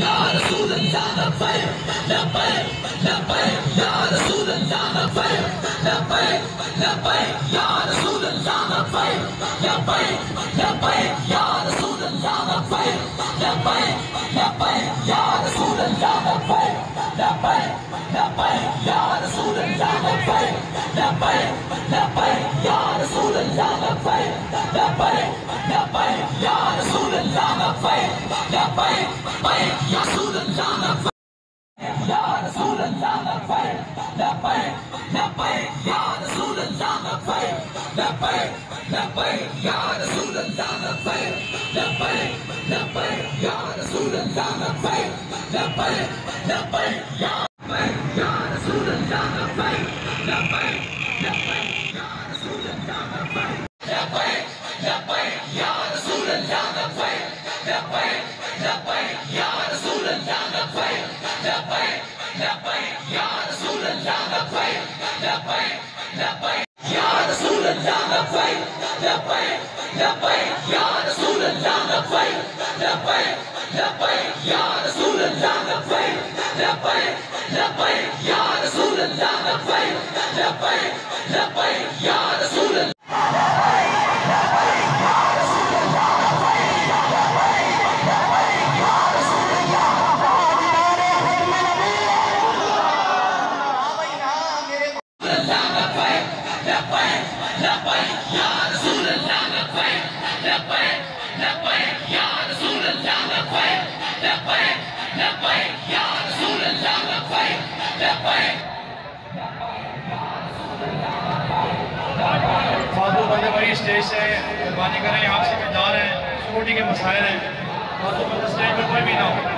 या रसूल अल्लाह लब्बैक लब्बैक लब्बैक या रसूल अल्लाह लब्बैक लब्बैक लब्बैक या रसूल अल्लाह लब्बैक लब्बैक लब्बैक या रसूल अल्लाह लब्बैक लब्बैक लब्बैक या रसूल अल्लाह लब्बैक लब्बैक लब्बैक या रसूल अल्लाह लब्बैक लब्बैक लब्बैक या रसूल अल्लाह लब्बैक लब्बैक लब्बैक या रसूल अल्लाह लब्बैक लब्बैक लब्बैक या रसूल अल्लाह लब्बैक या रसूल अल्लाह लब्बैक लब्बैक लब्बैक या रसूल अल्लाह लब्बैक लब्बैक लब्बैक या रसूल अल्लाह लब्बैक लब्बैक लब्बैक या रसूल अल्लाह लब्बैक लब्बैक लब्बैक या रसूल अल्लाह लब्बैक लब्बैक लब्बैक या रसूल अल्लाह लब्बैक लब्बैक लब्बैक या रसूल अल्लाह लब्बैक लब्बैक लब्बैक या रसूल अल्लाह लब्बैक लब्बैक लब्बैक या रसूल अल्लाह लब्बैक लब्बैक लब्बैक या रसूल अल्लाह लब्बैक लब्बैक लब्बैक या रसूल अल्लाह लब्बैक लब्बैक लब्बैक या रसूल अल्लाह लब्बैक लब्बैक लब्बैक या रसूल अल्लाह लब्बैक लब्बैक लब्बैक या रसूल फादू बंदे भाई स्टेज से मेहरबानी करें, आपसे में जा रहे हैं, सिक्योरिटी के मसाइल हैं, फादू बंदे स्टेज पर कोई भी ना हो।